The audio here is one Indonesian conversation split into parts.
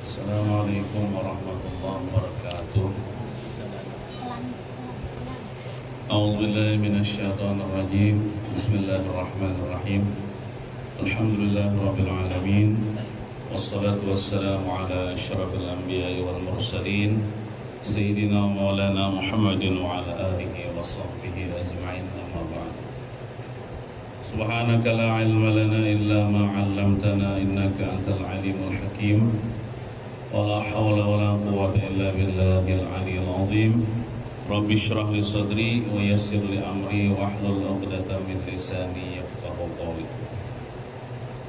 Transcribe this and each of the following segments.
Assalamualaikum warahmatullahi wabarakatuh. A'udzubillahi minasyaitonir rajim. Bismillahirrahmanirrahim. Alhamdulillahirabbil alamin. Wassalatu wassalamu ala asyrafil anbiya'i wal mursalin sayyidina maulana Muhammadin wa ala alihi wa sahbihi ajma'in. Amma ba'd. Subhanaka la ilma lana illa ma 'allamtana innaka antal alimul hakim. Wala hawla wala quwwata illa billahil aliyyil azim. Rabbi shrah li sadri wa yassir li amri wahlul 'uqdatam min lisani yafqahu qawli.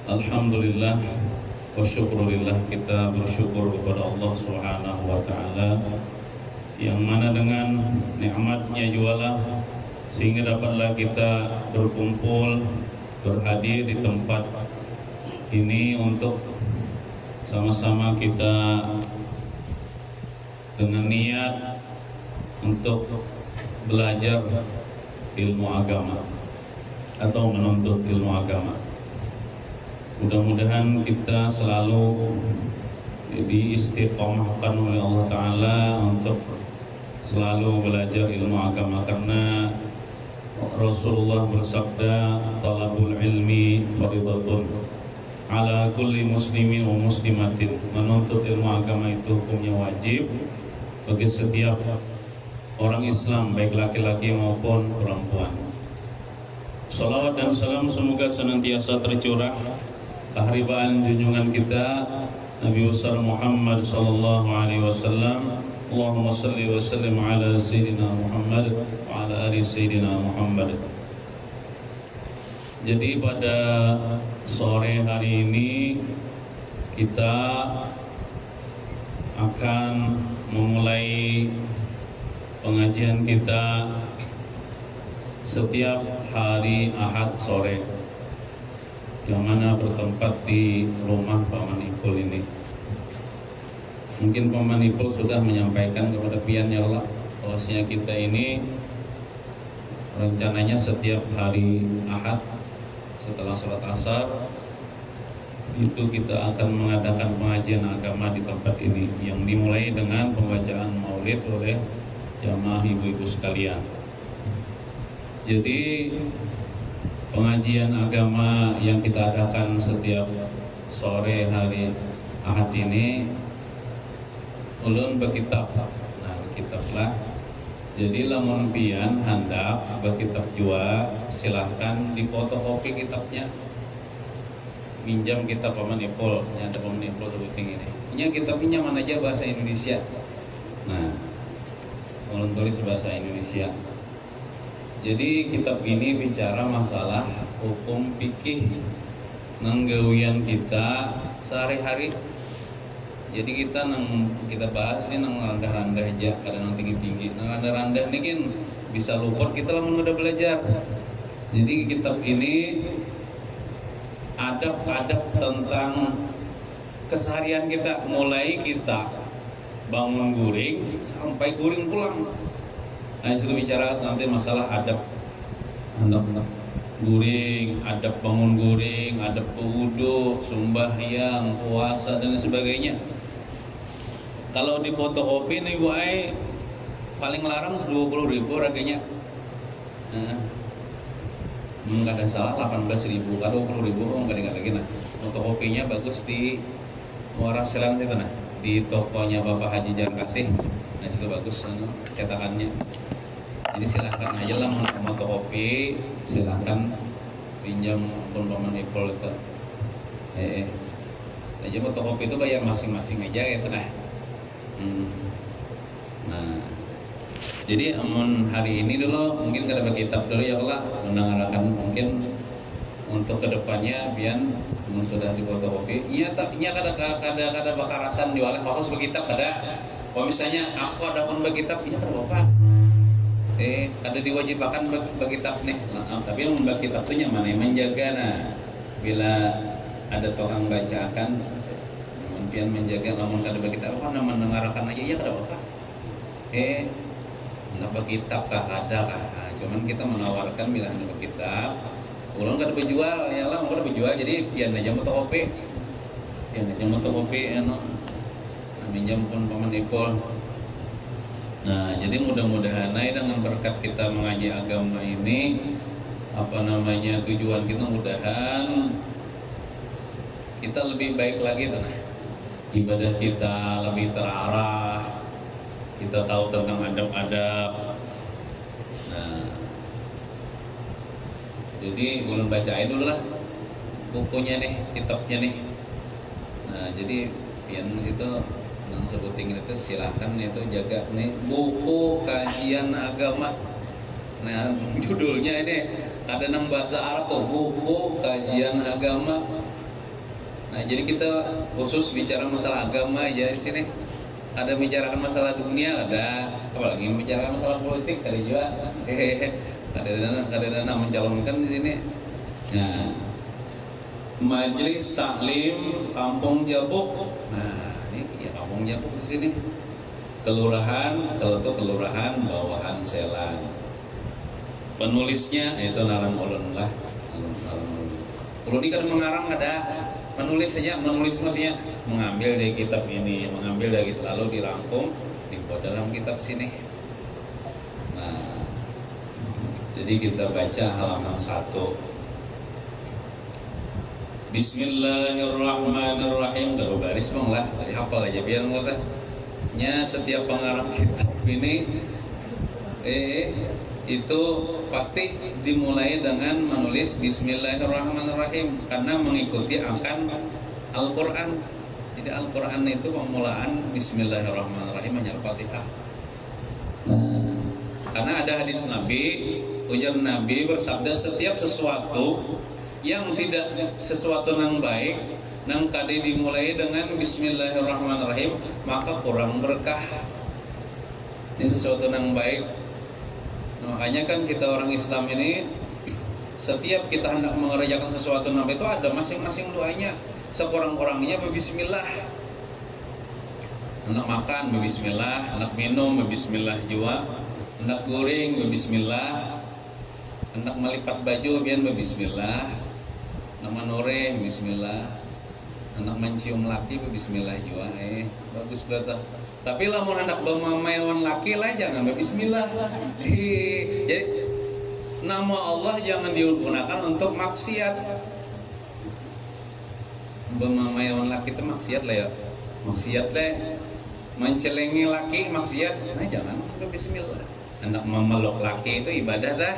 Alhamdulillah wa syukrulillah, kita bersyukur kepada Allah Subhanahu wa taala yang mana dengan nikmatnya jualah sehingga dapatlah kita berkumpul berhadir di tempat ini untuk sama-sama kita dengan niat untuk belajar ilmu agama atau menuntut ilmu agama. Mudah-mudahan kita selalu diistiqomahkan oleh Allah Ta'ala untuk selalu belajar ilmu agama, karena Rasulullah bersabda, talabul ilmi fardhatun ala kulli muslimin wa muslimatin. Menuntut ilmu agama itu hukumnya wajib bagi setiap orang Islam, baik laki-laki maupun perempuan. Salawat dan salam semoga senantiasa tercurah keharibaan junjungan kita Nabi besar Muhammad sallallahu alaihi wasallam. Allahumma salli wa sallim ala sayyidina Muhammad wa ala ali sayyidina Muhammad. Jadi pada sore hari ini kita akan memulai pengajian kita setiap hari Ahad sore, yang mana bertempat di rumah Paman Ipul ini. Mungkin Paman Ipul sudah menyampaikan kepada pian ya Allah, bahwasanya kita ini rencananya setiap hari Ahad setelah sholat asar itu kita akan mengadakan pengajian agama di tempat ini, yang dimulai dengan pembacaan maulid oleh jamaah ibu-ibu sekalian. Jadi pengajian agama yang kita adakan setiap sore hari Ahad ini ulun berkitab. Nah, berkitablah. Jadi lamun pian hendak berkitab jua, silahkan difotokopi kitabnya. Minjam kitab Paman Ipul, nyata Paman Ipul sebuting ini. Ini kitabnya mana aja bahasa Indonesia. Nah, ulun tulis bahasa Indonesia. Jadi kitab ini bicara masalah hukum fikih nanggawian kita sehari-hari. Jadi kita bahas ini nang rendah-rendah aja, kadang tinggi-tinggi. Nang rendah-rendah ini kan bisa luput kita lamun udah belajar. Jadi kitab ini adab-adab tentang keseharian kita, mulai kita bangun guring sampai guring pulang. Nah, itu bicara nanti masalah adab guring, adab bangun guring, adab wudu, sembahyang, puasa dan sebagainya. Kalau di fotokopi nih Bu Ai paling larang 20.000 harganya. Nah, enggak ada salah 18.000, kalau 20.000 enggak ada lagi. Nah, fotokopinya bagus di Muara Selang itu, nah, di tokonya Bapak Haji Jarkasih. Nah, itu bagus cetakannya. Jadi silahkan aja lah mau fotokopi, silahkan pinjam pun Paman Ipul itu. Aja fotokopi itu kayak masing-masing aja gitu nah. Nah, jadi hari ini dulu mungkin kita berkitab dulu ya Allah, mendengarkan mungkin untuk kedepannya biar sudah di fotokopi. Iya tak, iya kada bakarasan jualan harus berkitab kada. Kalau misalnya aku ada pun berkitab, iya kada apa. Ada diwajibkan berkitab nih. Nah, tapi yang berkitab itu nyaman ya, menjaga. Nah, bila ada orang bacakan, kemudian menjaga, namun kada berkitab apa nama mendengarkan aja ya kada apa. Nggak berkitab kah ada kah? Nah, cuman kita menawarkan bila ada berkitab, ulang kada berjual ya lah, kada berjual. Jadi pian aja fotokopi, pian aja fotokopi, minjam pun paman Ipol. Nah, jadi mudah-mudahan dengan berkat kita mengaji agama ini, tujuan kita mudahan kita lebih baik lagi tuh. Ibadah kita lebih terarah, kita tahu tentang adab-adab. Nah, jadi ulun bacain dulu lah bukunya nih, kitabnya nih. Nah, jadi pian itu yang sebutin itu silahkan itu jaga nih buku kajian agama. Nah, judulnya ini ada nang bahasa Arab tuh, buku kajian agama. Nah, jadi kita khusus bicara masalah agama aja di sini. Ada bicarakan masalah dunia, ada apalagi bicarakan masalah politik kali juga. Kadang-kadang mencalonkan di sini. Nah, Majelis Taklim Kampung Jabuk. Nah, ini ya Kampung Jabuk di sini. Kelurahan, kalau itu Kelurahan Bawahan Selan. Penulisnya itu Narang Ulun lah. Ulun ini kan mengarang ada menulis maksudnya mengambil dari kitab ini, mengambil dari kitab lalu dirangkum dibuat dalam kitab sini. Nah, jadi kita baca halaman 1. Bismillahirrahmanirrahim. Kalau baris bang lah, dari hafal aja biar nggak nya setiap pengarang kitab ini itu pasti dimulai dengan menulis Bismillahirrahmanirrahim karena mengikuti akan Al-Quran. Jadi Al-Quran itu pemulaan Bismillahirrahmanirrahim hanya Al-Fatihah. Karena ada hadis Nabi, ujar Nabi bersabda, setiap sesuatu yang tidak sesuatu yang baik nang kade dimulai dengan Bismillahirrahmanirrahim maka kurang berkah. Ini sesuatu yang baik. Makanya kan kita orang Islam ini setiap kita hendak mengerjakan sesuatu itu ada masing-masing doanya. Sekurang-kurangnya berbismillah. Hendak makan berbismillah, hendak minum berbismillah juga, hendak goreng berbismillah, hendak melipat baju biar berbismillah, hendak menore bismillah, hendak mencium laki berbismillah juga. Bagus banget. Tapi lah mau hendak bermamaiwan laki lah jangan berbismillah. Jadi nama Allah jangan digunakan untuk maksiat. Bermamaiwan laki itu maksiat lah ya. Maksiat lah. Mencelengi laki maksiat. Nah jangan berbismillah. Hendak memeluk laki itu ibadah dah.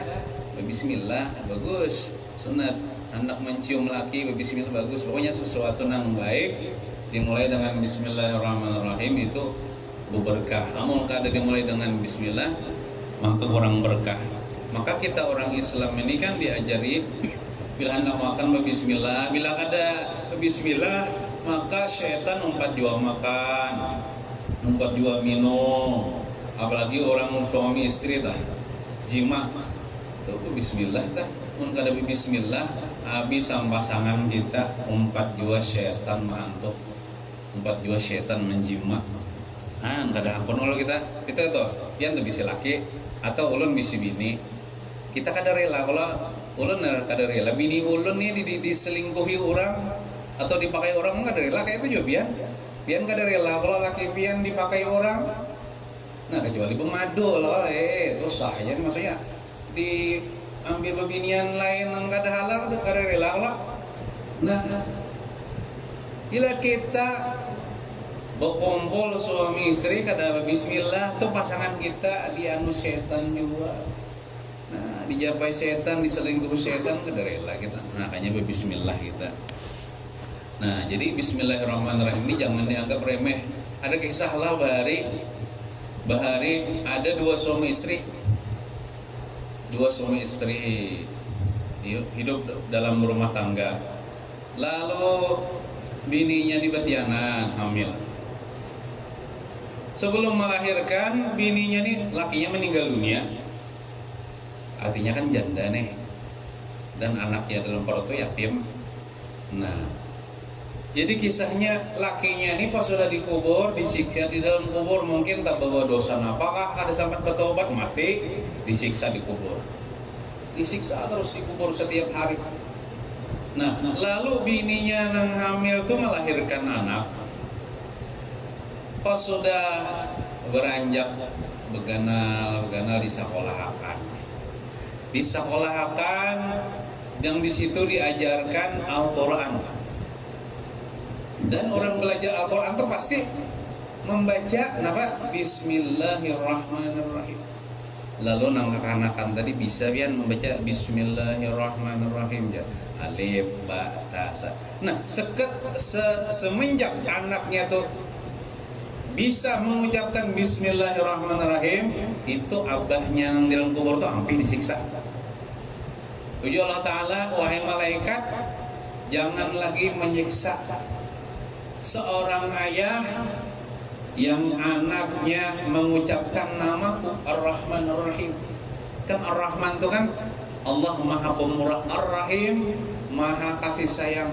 Berbismillah bagus. Sunat. Hendak mencium laki berbismillah bagus. Pokoknya sesuatu yang baik dimulai dengan Bismillahirrahmanirrahim itu berkah. Namun kada dimulai dengan bismillah maka kurang berkah. Maka kita orang Islam ini kan diajari bila hendak makan berbismillah, bila kada bismillah maka syaitan umpat jua makan, umpat jua minum. Apalagi orang suami istri dah jima itu bismillah dah. Mun kada bismillah habis pasangan kita umpat jua syaitan mantuk, umpat jua syaitan menjima. Kada ampun kalau kita tuh pian tuh bisa laki atau ulun bisa bini, kita kada rela. Kalau ulun kada rela bini ulun nih diselingkuhi orang atau dipakai orang kada rela kayak itu juga pian kada rela kalau laki pian dipakai orang. Nah kecuali pemadu loh terus sahnya maksudnya diambil bebinian lain yang kada halal kada rela lah. Nah bila kita berkumpul suami istri kada bismillah tuh pasangan kita dianu setan juga. Nah dijapai setan, diselingkuh setan kada rela kita. Makanya berbismillah kita. Nah jadi Bismillahirrahmanirrahim ini jangan dianggap remeh. Ada kisah lah bahari ada dua suami istri hidup dalam rumah tangga. Lalu bininya di betianan hamil. Sebelum melahirkan bininya nih lakinya meninggal dunia. Artinya kan janda nih. Dan anaknya dalam perut itu yatim. Nah, jadi kisahnya lakinya ini pas sudah dikubur, disiksa di dalam kubur mungkin tak bawa dosa. Apakah ada sampai bertobat mati disiksa di kubur. Disiksa terus dikubur setiap hari. Nah, lalu bininya yang hamil itu melahirkan anak. pas sudah beranjak beganal disekolahakan yang di situ diajarkan Al-Quran. Dan orang belajar Al-Quran itu pasti membaca apa? Bismillahirrahmanirrahim. Lalu anak-anakan tadi bisa pian membaca Bismillahirrahmanirrahim ya. Alif, ba, ta, sa. Nah, semenjak anaknya tuh bisa mengucapkan Bismillahirrahmanirrahim, itu abahnya yang di dalam kubur tuh hampir disiksa. Tujuh Allah Ta'ala, wahai malaikat, jangan lagi menyiksa seorang ayah yang anaknya mengucapkan namaku Ar-Rahman Ar-Rahim. Kan Ar-Rahman itu kan Allah Maha Pemurah, Ar-Rahim Maha Kasih Sayang.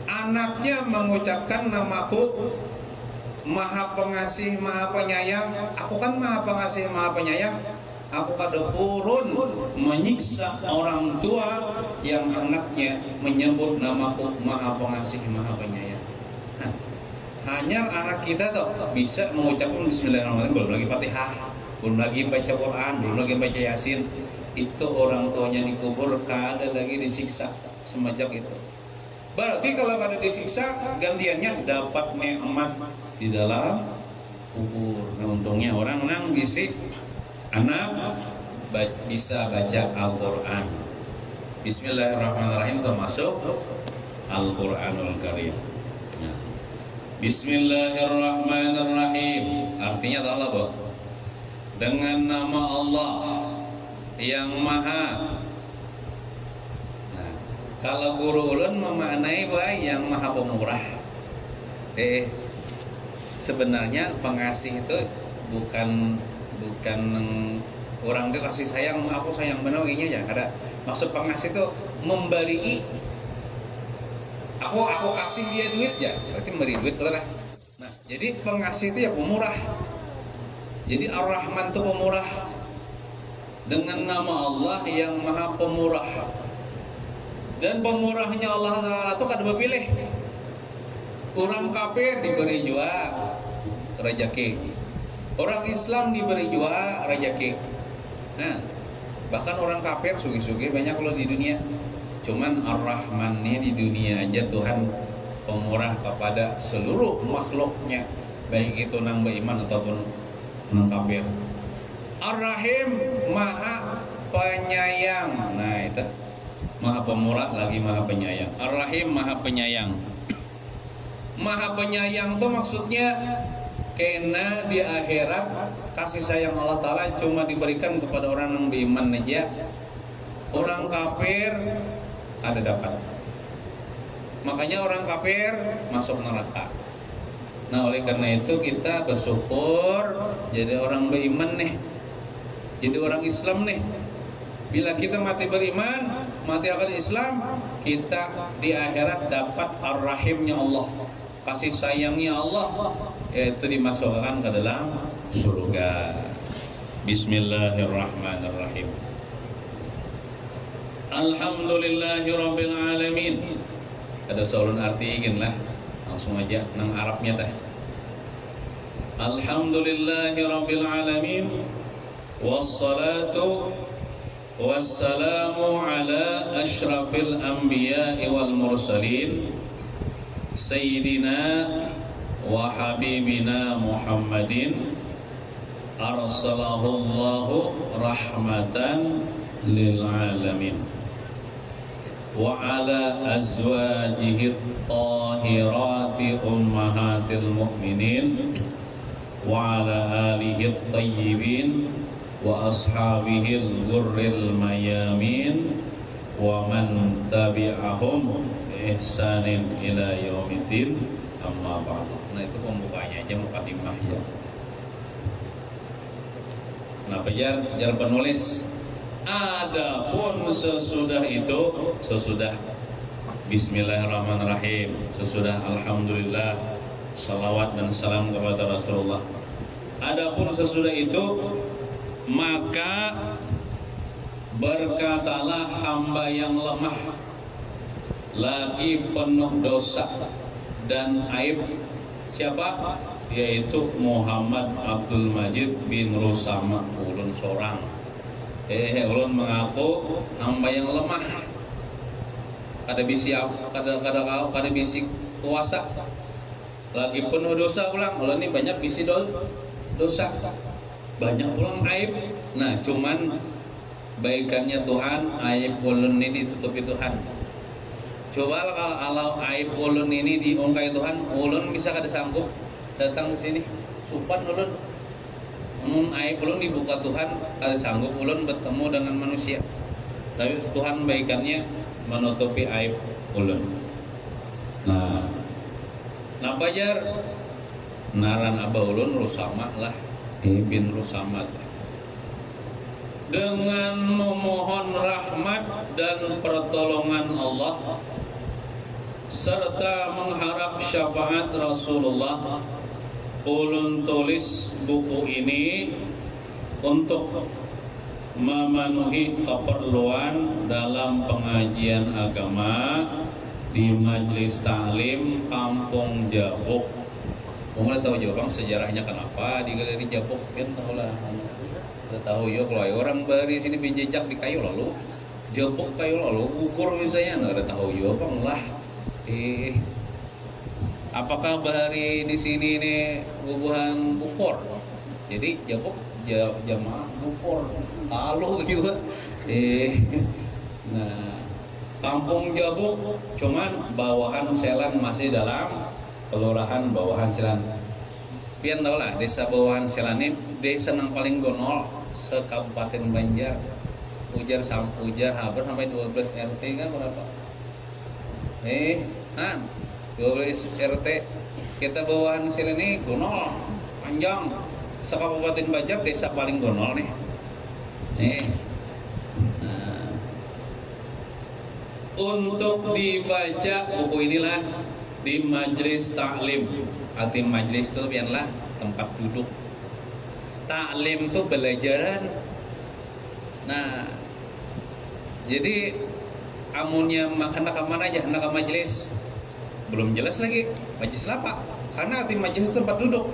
Anaknya mengucapkan namaku Maha Pengasih, Maha Penyayang. Aku kan Maha Pengasih, Maha Penyayang. Aku kada purun menyiksa orang tua yang anaknya menyebut namaku Maha Pengasih, Maha Penyayang. Hanya anak kita tuh bisa mengucapkan Bismillahirrahmanirrahim, belum lagi Fatihah, belum lagi baca Quran, belum lagi baca Yasin. Itu orang tuanya dikubur kada lagi disiksa semenjak itu. Berarti kalau kada disiksa, gantiannya dapat nikmat di dalam kubur. Nah, untungnya orang nang bisik anak bisa baca Al-Quran. Bismillahirrahmanirrahim termasuk Al-Quranul Karim. Nah, Bismillahirrahmanirrahim artinya tahu lah, Bu? Dengan nama Allah yang maha. Nah, kalau guru ulun memaknai bahwa yang maha pemurah. Sebenarnya pengasih itu bukan orang itu kasih sayang, aku sayang benar gini aja. Ada maksud pengasih itu memberi. Aku kasih dia duit ya, berarti memberi duit lah. Nah, jadi pengasih itu ya pemurah. Jadi Ar-Rahman itu pemurah. Dengan nama Allah yang maha pemurah. Dan pemurahnya Allah Ta'ala itu kada berpilih. Orang kafir diberi juga rezeki, orang Islam diberi juga rezeki. Nah, bahkan orang kafir sugih-sugih banyak kalau di dunia. Cuman Ar-Rahman ini di dunia aja Tuhan pemurah kepada seluruh makhluknya, baik itu nang beriman ataupun nang kafir. Ar-Rahim maha penyayang. Nah, itu maha pemurah lagi maha penyayang. Ar-Rahim maha penyayang. Maha penyayang itu maksudnya karena di akhirat kasih sayang Allah Ta'ala cuma diberikan kepada orang yang beriman aja. Orang kafir ada dapat. Makanya orang kafir masuk neraka. Nah, oleh karena itu kita bersyukur jadi orang beriman nih, jadi orang Islam nih. Bila kita mati beriman, mati akan Islam, kita di akhirat dapat Ar-Rahimnya Allah, kasih sayangnya Allah, yaitu dimasukkan ke dalam surga. Bismillahirrahmanirrahim. Alhamdulillahirabbil alamin. Ada seorang artiin lah, langsung aja nang Arabnya teh. Alhamdulillahirabbil alamin. Wassalatu wassalamu ala asyrafil anbiya'i wal mursalin Sayyidina wa habibina Muhammadin arsalahullahu rahmatan lil alamin wa ala azwajihi tahirati ummahatil mu'minin wa ala alihi tayyibin wa ashabihil ghurril mayamin wa man tabi'ahum ihsanin ila yaumiddin, amma ba'du. Nah, itu pembukanya aja, mukadimah ya. Kenapa jar penulis? Adapun sesudah itu, sesudah Bismillahirrahmanirrahim, sesudah Alhamdulillah, salawat dan salam kepada Rasulullah. Adapun sesudah itu, maka berkatalah hamba yang lemah, lagi penuh dosa dan aib. Siapa? yaitu Muhammad Abdul Majid bin Rusama. Ulun seorang ulun mengaku hamba yang lemah, kada bisi kuasa, lagi penuh dosa ulang. Ulun ini banyak bisi dosa, banyak ulang aib. Nah cuman baikannya Tuhan, aib ulun ini ditutupi Tuhan. Coba kalau aib ulun ini diungkai Tuhan, ulun bisa kada sanggup datang ke sini. Supan ulun, aib ulun dibuka Tuhan, kada sanggup ulun bertemu dengan manusia. Tapi Tuhan baikannya menutupi aib ulun. Nah bajar naran abah ulun Rusama lah, bin Rusama. Dengan memohon rahmat dan pertolongan Allah serta mengharap syafaat Rasulullah, ulun tulis buku ini untuk memenuhi keperluan dalam pengajian agama di Majelis Taklim Kampung Jabuk. Kamu tahu Jabuk sejarahnya kenapa di Galeri Jabuk? Kan tahu lah. Udah tahu ya kalau orang bari sini pinjejak di kayu lalu Jabuk kayu lalu ukur misalnya nggak ada tahu ya bang lah. Apakah bahari di sini nih bubuhan bukor? Jadi Jabuk jamaah bukor lalu gitu. Nah Kampung Jabuk cuman bawahan Selan, masih dalam kelurahan bawahan Selan. Pian tau lah desa bawahan Selan ini desa yang paling gonol se-Kabupaten Banjar. Ujar hampir sampai 12 RT kan berapa? 12 RT kita bawahan Selan ini gonol panjang se-Kabupaten Banjar, desa paling gonol nih. Untuk dibaca buku inilah di Majelis Taklim. Arti majelis itu biarlah tempat duduk. Taklim itu belajaran. Nah, jadi amunnya makan mana aja, hendak ke majelis belum jelas lagi majelis apa, karena arti majelis itu tempat duduk.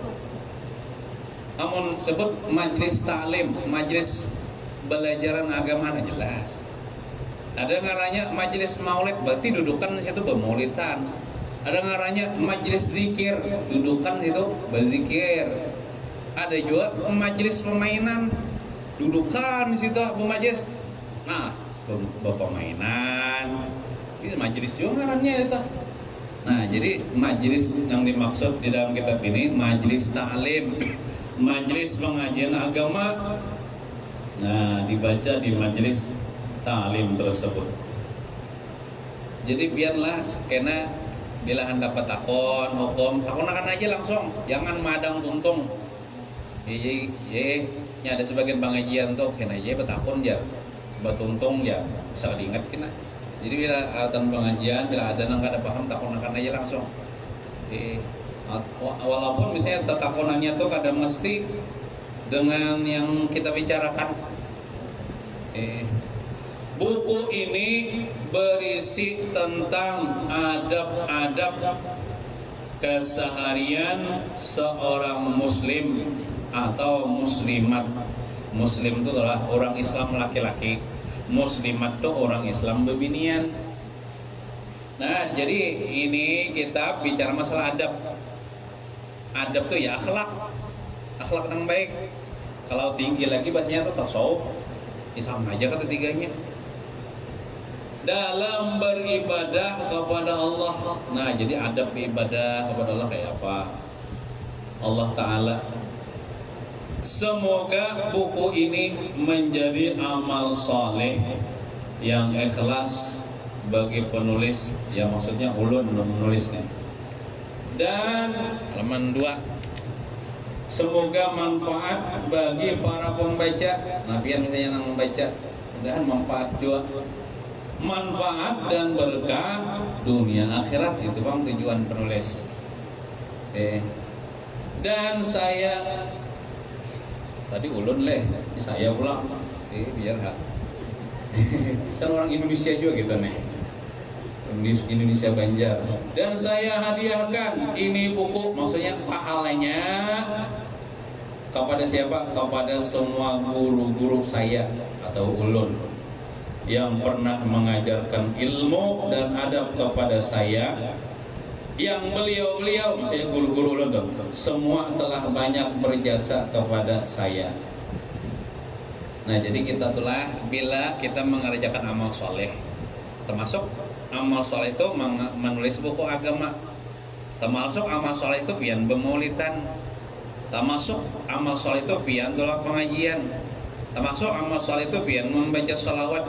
Amun sebut majelis taklim, majelis belajaran agama jelas. Ada ngaranya majelis maulid, berarti dudukan situ bermaulidan. Ada ngaranya majelis zikir, dudukan situ berzikir. Ada juga majelis permainan, dudukan situ bermajelis. Nah, permainan, ini majelis juga ngarannya itu. Nah, jadi majelis yang dimaksud di dalam kitab ini majelis taklim, majelis pengajian agama. Nah, dibaca di majelis taklim tersebut. Jadi biarlah kena bila anda dapat takon hukum, takonakan aja langsung, jangan madang tuntung. Ada sebagian pengajian tuh kena aja betakon ya, betuntung ya, bisa diingat kena. Jadi bila alatan pengajian, bila ada yang kada paham, takonakan aja langsung. Walaupun misalnya takonannya tuh kada mesti dengan yang kita bicarakan. Buku ini berisi tentang adab-adab keseharian seorang muslim atau muslimat. Muslim itu adalah orang Islam laki-laki, muslimat itu orang Islam bebinian. Nah, jadi ini kita bicara masalah adab. Adab tuh ya akhlak yang baik. Kalau tinggi lagi bahasanya itu tasawuf. Islam aja kata tiganya. Dalam beribadah kepada Allah. Nah, jadi adab beribadah kepada Allah kayak apa? Allah Ta'ala. Semoga buku ini menjadi amal saleh yang ikhlas bagi penulis, ya maksudnya ulun menulisnya. Dan halaman 2, semoga manfaat bagi para pembaca. Nah, biar misalnya yang membaca, mudah-mudahan manfaat juga. Manfaat dan berkah dunia akhirat, itu bang tujuan penulis. Dan saya tadi ulun saya ulang, biar hak. Kan orang Indonesia juga gitu nih, Indonesia Banjar. Dan saya hadiahkan ini buku, maksudnya pahalanya kepada siapa? Kepada semua guru-guru saya atau ulun yang pernah mengajarkan ilmu dan adab kepada saya, yang beliau-beliau, misalnya guru-guru ulun dong, semua telah banyak berjasa kepada saya. Nah, jadi kita telah, bila kita mengerjakan amal soleh, termasuk amal soleh itu menulis buku agama, termasuk amal soleh itu pian bemaulidan, termasuk amal soleh itu pian tolak pengajian, termasuk amal soleh itu pian membaca salawat.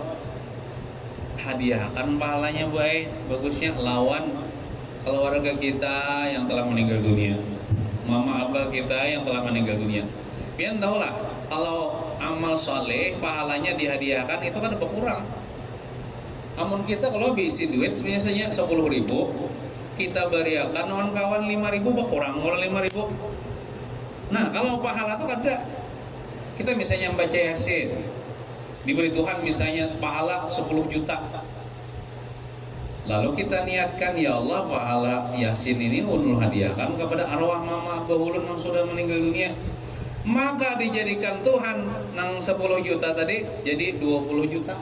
Hadiahkan pahalanya baik, bagusnya lawan keluarga kita yang telah meninggal dunia, mama abah kita yang telah meninggal dunia. Pian tahulah, kalau amal soleh pahalanya dihadiahkan itu kan berkurang. Amun kita kalau bisi duit biasanya 10.000, kita beriakan kawan-kawan 5.000 berkurang, kalau 5.000. Nah, kalau pahala itu ada. Kita misalnya membaca Yasin, diberi Tuhan misalnya pahala 10 juta. Lalu kita niatkan, ya Allah, pahala Yasin ini ulun hadiahkan kepada arwah mama abah ulun yang sudah meninggal dunia. Maka dijadikan Tuhan nang 10 juta tadi jadi 20 juta.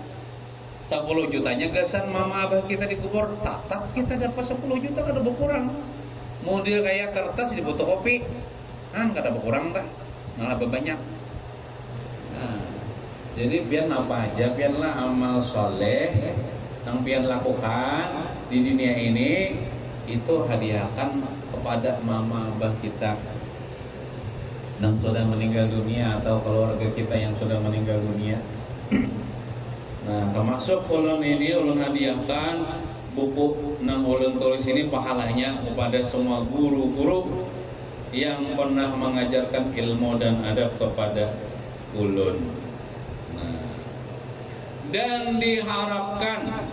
10 jutanya gasan mama abah kita dikubur, tatap kita dapat 10 juta kada berkurang. Model kayak kertas di fotokopi, kan kada berkurang dah, malah berbanyak. Nah, jadi biar apa aja, biarlah amal soleh yang pian lakukan di dunia ini itu hadiahkan kepada mama abah kita yang sudah meninggal dunia atau keluarga kita yang sudah meninggal dunia. Nah, termasuk ulun ini ulun hadiahkan buku nang ulun tulis ini pahalanya kepada semua guru-guru yang pernah mengajarkan ilmu dan adab kepada ulun. Nah, dan diharapkan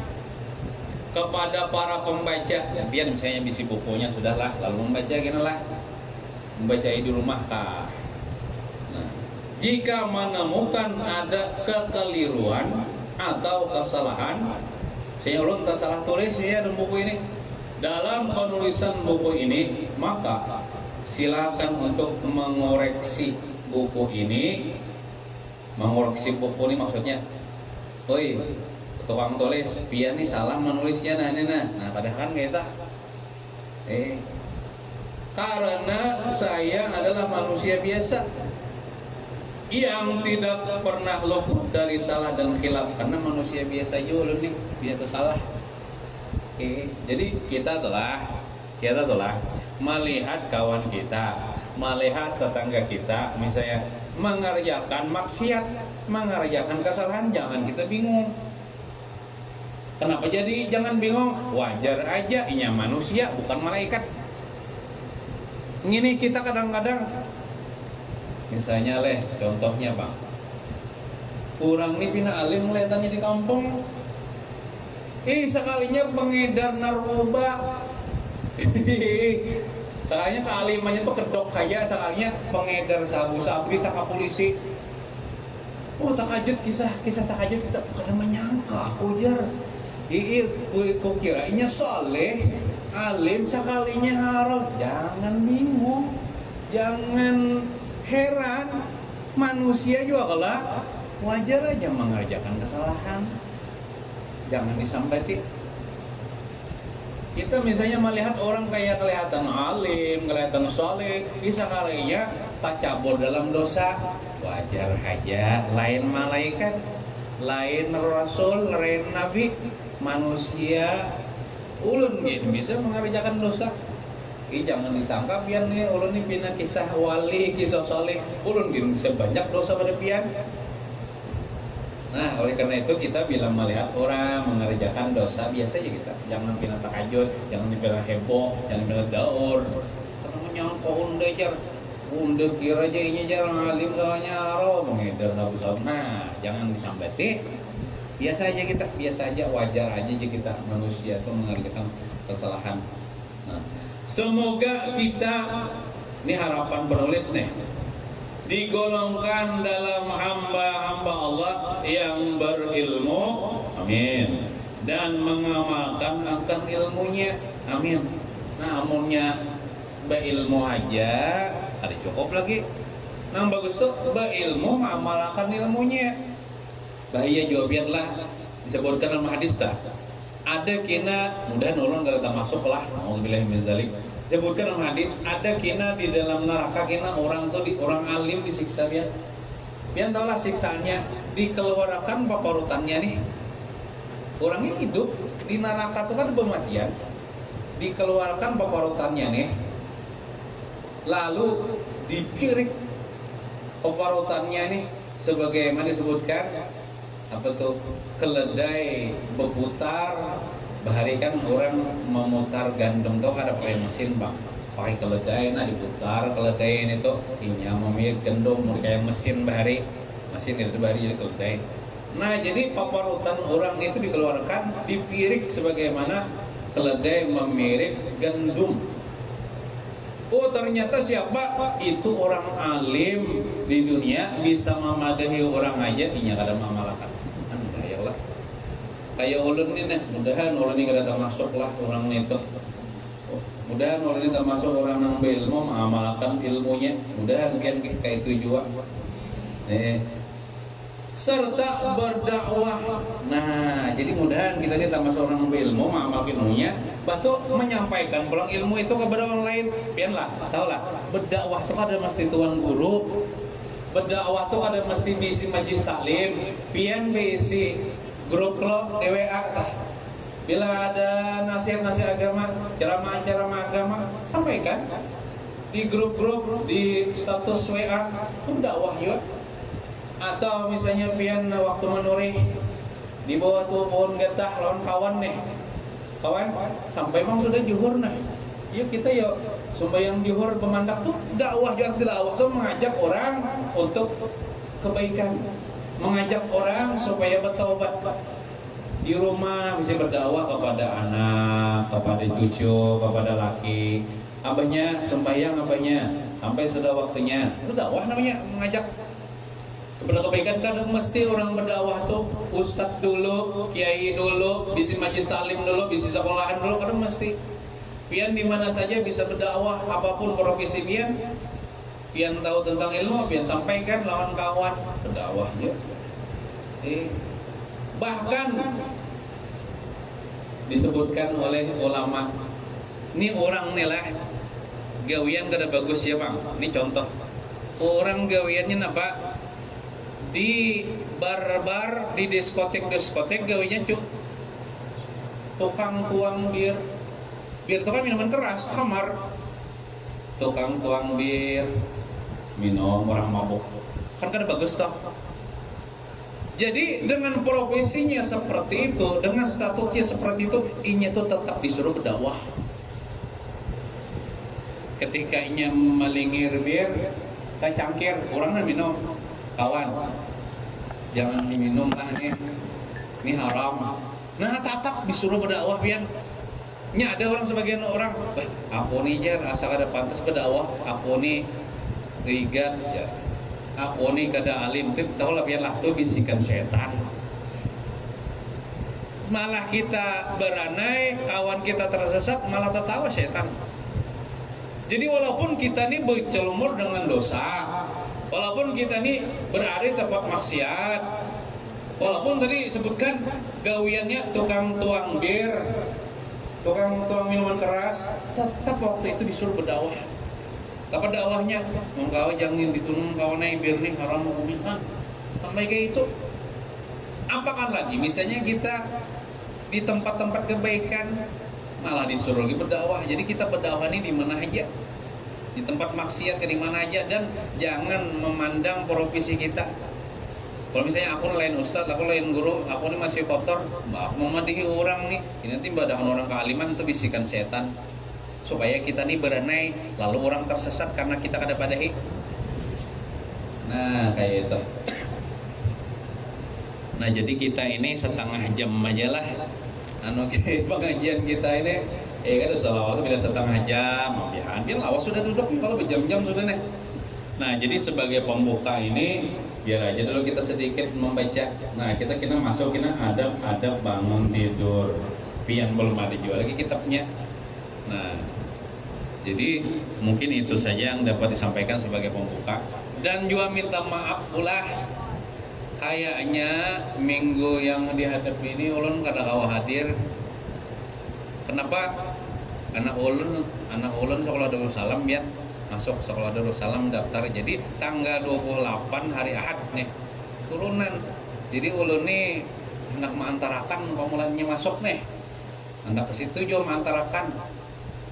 kepada para pembaca, biar misalnya bisi bukunya sudahlah, lalu membaca ginilah, membaca di rumah kah. Nah, jika menemukan ada kekeliruan atau kesalahan, saya ulun tak salah tulis ya dalam buku ini, dalam penulisan buku ini, maka silakan untuk mengoreksi buku ini. Mengoreksi buku ini maksudnya, oi tukang tulis, pian nih salah menulisnya nah padahal kan kita karena saya adalah manusia biasa yang tidak pernah luput dari salah dan khilaf, karena manusia biasa juga nih biasa salah. Jadi kita telah melihat kawan kita, melihat tetangga kita misalnya mengerjakan maksiat, mengerjakan kesalahan, jangan kita bingung. Kenapa jadi jangan bingung? Wajar aja, ini manusia bukan malaikat. Ini kita kadang-kadang, misalnya contohnya bang, kurang nih pina alim ngeliatannya di kampung, sekalinya pengedar narkoba, sekalinya kealimannya tuh kedok kayak, sekalinya pengedar sabu-sabu tak polisi. Oh takajud kisah takajud kita bukan menyangka aku jar. Ku kirainnya soleh, alim, sekalinya haram. Jangan bingung, jangan heran. Manusia juga kalah, wajar aja mengerjakan kesalahan. Jangan disampaikan. Kita misalnya melihat orang kayak kelihatan alim, kelihatan soleh, sekalinya tak cabur dalam dosa, wajar aja. Lain malaikat, lain rasul, lain nabi, manusia ulun gitu bisa mengerjakan dosa. Jangan disangka pian nih ulun nih pina kisah wali, kisah soleh, ulun gitu bisa banyak dosa pada pian. Nah, oleh karena itu kita bila melihat orang mengerjakan dosa biasa aja kita, jangan pina takajud, jangan pina heboh, jangan pina daur. Karena menyangka unde kira aja ini jarang alim soalnya aro mengedar sabu-sabu. Nah, jangan disambati. Biasa aja kita, biasa aja, wajar aja kita manusia itu mengerjakan kesalahan. Nah, semoga kita, ini harapan penulis nih, digolongkan dalam hamba-hamba Allah yang berilmu, amin, dan mengamalkan akan ilmunya, amin. Nah, amunnya berilmu aja ada cukup lagi. Nah bagus tuh berilmu mengamalkan ilmunya. Bahaya juga biarlah disebutkan dalam hadis dah. Ada kina mudah nolong kalau tak masuk lah. Alhamdulillah min zalik. Disebutkan dalam hadis ada kina di dalam neraka kina orang tuh orang alim disiksa dia. Biar tahulah siksaannya dikeluarkan paparutannya nih. Orangnya hidup di neraka tuh kan pematian. Dikeluarkan paparutannya nih. Lalu dipirik paparutannya nih sebagaimana disebutkan apa tuh keledai berputar. Bahari kan orang memutar gandum tuh ada pakai mesin bang, pakai keledai, nah diputar keledai ini tuh inya memilih gandum kayak mesin bahari, mesin itu bahari jadi keledai. Nah jadi paparutan orang itu dikeluarkan dipirik sebagaimana keledai memirik gandum. Oh ternyata siapa? Itu orang alim di dunia bisa memadahi orang aja inya kada mengamalkan. Bayalah. Kayak ulun ini nih, mudahan ulun ini kada termasuk lah orang itu. Mudahan ulun ini termasuk orang yang berilmu mengamalkan ilmunya. Mudahan mungkin kayak itu juga. Serta berdakwah. Nah, jadi mudahan kita ini termasuk orang yang berilmu mengamalkan ilmunya. Batu menyampaikan pulang ilmu itu kepada orang lain. Pianlah, tahulah. Berdakwah itu ada mesti tuan guru. Berdakwah itu ada mesti diisi majlis taklim. Pian diisi grup lo DWA tah. Bila ada nasihat-nasihat agama, ceramah-ceramah agama, sampaikan di grup-grup, di status WA, itu dakwah juga. Atau misalnya pian waktu menuri di bawah tuh pohon getah lawan kawan nih, kawan sampai memang sudah juhur nah, yuk kita yuk sembahyang juhur pemandak tuh dakwah juga. Dakwah tuh mengajak orang untuk kebaikan, mengajak orang supaya bertaubat. Di rumah bisa berdakwah kepada anak, kepada cucu, kepada laki. Abahnya sembahyang, abahnya sampai sudah waktunya. Itu dakwah namanya, mengajak kepada kebaikan. Kadang mesti orang berdakwah tuh ustadz dulu, kiai dulu, bisi majlis taklim dulu, bisi sekolahan dulu. Kadang mesti pian di mana saja bisa berdakwah, apapun profesi pian. Pian tahu tentang ilmu, pian sampaikan lawan kawan, berdakwahnya. Bahkan disebutkan oleh ulama, ini orang nih lah gawian kada bagus ya bang. Ini contoh orang gawiannya apa? Di bar-bar, di diskotek gawinya tukang tuang bir. Bir itu kan minuman keras, khamar. Tukang tuang bir, minum orang mabuk. Kan kada bagus toh. Jadi dengan profesinya seperti itu, dengan statusnya seperti itu, inya tuh tetap disuruh berdakwah. Ketika inya melingir bir, cangkir, orang minum, kawan, jangan diminum lah ini haram. Nah tetap disuruh berdakwah pian. Nya ada orang sebagian orang, aku nih jar asal ada pantas berdakwah, aku nih rigat ya. Aku nih kada alim, tuh tahu lah biarlah tuh bisikan setan. Malah kita beranai, kawan kita tersesat, malah tertawa setan. Jadi walaupun kita nih bercelumur dengan dosa, walaupun kita nih berada di tempat maksiat, walaupun tadi sebutkan gawiannya tukang tuang bir, tukang tuang minuman keras, tetap waktu itu disuruh berdakwah. Apa dakwahnya? Mengkau jangan ditunung kau naik bir nih haram hukuman. Sampai kayak itu. Apakah lagi? Misalnya kita di tempat-tempat kebaikan malah disuruh lagi berdakwah. Jadi kita berdakwah ini di mana aja, di tempat maksiat ke di mana aja, dan jangan memandang profesi kita. Kalau misalnya aku lain ustadz, aku lain guru, aku ini masih kotor, aku memadihi orang nih, ini nanti badahan orang kealiman itu bisikan setan. Supaya kita nih beranai, lalu orang tersesat karena kita kada padahi. Nah kayak itu. Nah jadi kita ini setengah jam aja lah pengajian kita ini. Kan udah waktu bila setengah jam, biar lawas sudah duduk nih, kalau berjam-jam sudah nih. Nah jadi sebagai pembuka ini biar aja dulu kita sedikit membaca. Nah kita masuk adab bangun tidur. Pian belum ada juga lagi kitabnya. Nah Jadi mungkin itu saja yang dapat disampaikan sebagai pembuka, dan juga minta maaf pula kayaknya minggu yang dihadapi ini ulun kada kawa hadir. Kenapa? Anak ulun sekolah Darussalam ya, masuk sekolah Darussalam daftar. Jadi tanggal 28 hari Ahad nih turunan. Jadi ulun nih hendak mengantarakan pemulannya masuk nih. Hendak ke situ juga mengantarakan.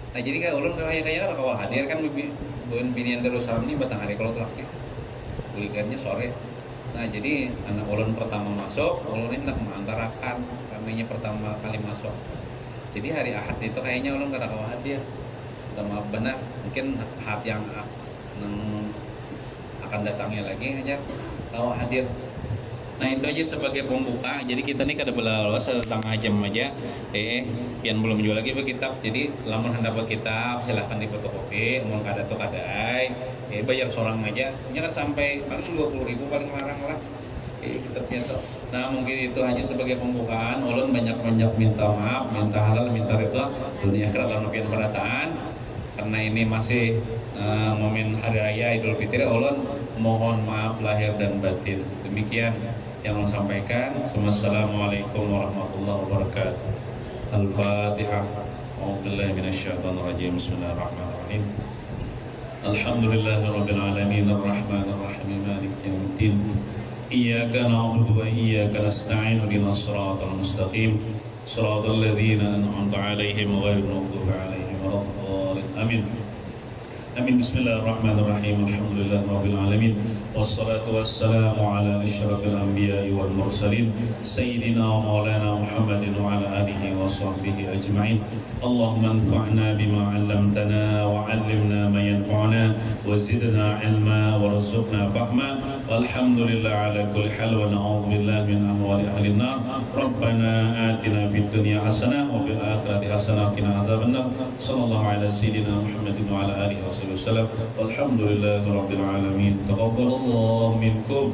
Nah jadi kayak ulun kayak kalau hadir kan binian Darussalam ini batang hari kalau kelaknya kuliahnya sore. Nah jadi anak ulun pertama masuk, ulun ini hendak mengantarakan kaminya pertama kali masuk. Jadi hari Ahad itu kayaknya ulun kada kawa hadir. Minta maaf benar, mungkin Ahad yang akan datangnya lagi hanya kawa hadir. Nah itu aja sebagai pembuka. Jadi kita nih kada belawa setengah jam aja. Yang belum jual lagi kitab. Jadi lamun hendak kitab silahkan difotokopi. Mun kada tuh kadai. Bayar seorang aja. Ini kan sampai paling 20.000 paling larang lah. Kitabnya tuh. Nah mungkin itu aja sebagai pembukaan. Ulun banyak minta maaf, minta halal, minta ridha dunia akhirat lan pian berataan. Karena ini masih momen hari raya Idul Fitri, ulun mohon maaf lahir dan batin. Demikian yang mau sampaikan. Wassalamualaikum warahmatullahi wabarakatuh. Al-Fatihah. A'udzubillahi minasyaitonir rajim. Bismillahirrahmanirrahim. Alhamdulillahirabbil alamin arrahmanir rahim maliki yaumiddin. Iyyaka na'budu wa iyyaka nasta'in ihdinas siratal mustaqim. Shiratal ladzina an'amta 'alaihim ghairil maghdubi 'alaihim waladdallin. Amin. Amin. Bismillahirrahmanirrahim. Alhamdulillahirabbil alamin. Wassalatu wassalamu ala asyrafil anbiya'i wal mursalin sayyidina wa maulana Muhammadin wa ala alihi wa sahbihi ajma'in. Allahumma anfa'na bima 'allamtana wa 'allimna ma yanfa'una wa zidna 'ilma wa rzuqna fahma. Walhamdulillah ala kulli hal wa na'udzu billahi min ahwali ahli an-nar. Rabbana atina fid dunya hasanah wa fil akhirati hasanah wa qina adzabannar. Sallallahu ala sayyidina Muhammadin wa ala alihi wasallam. Walhamdulillahirabbil alamin. Taqabbalallahu minkum.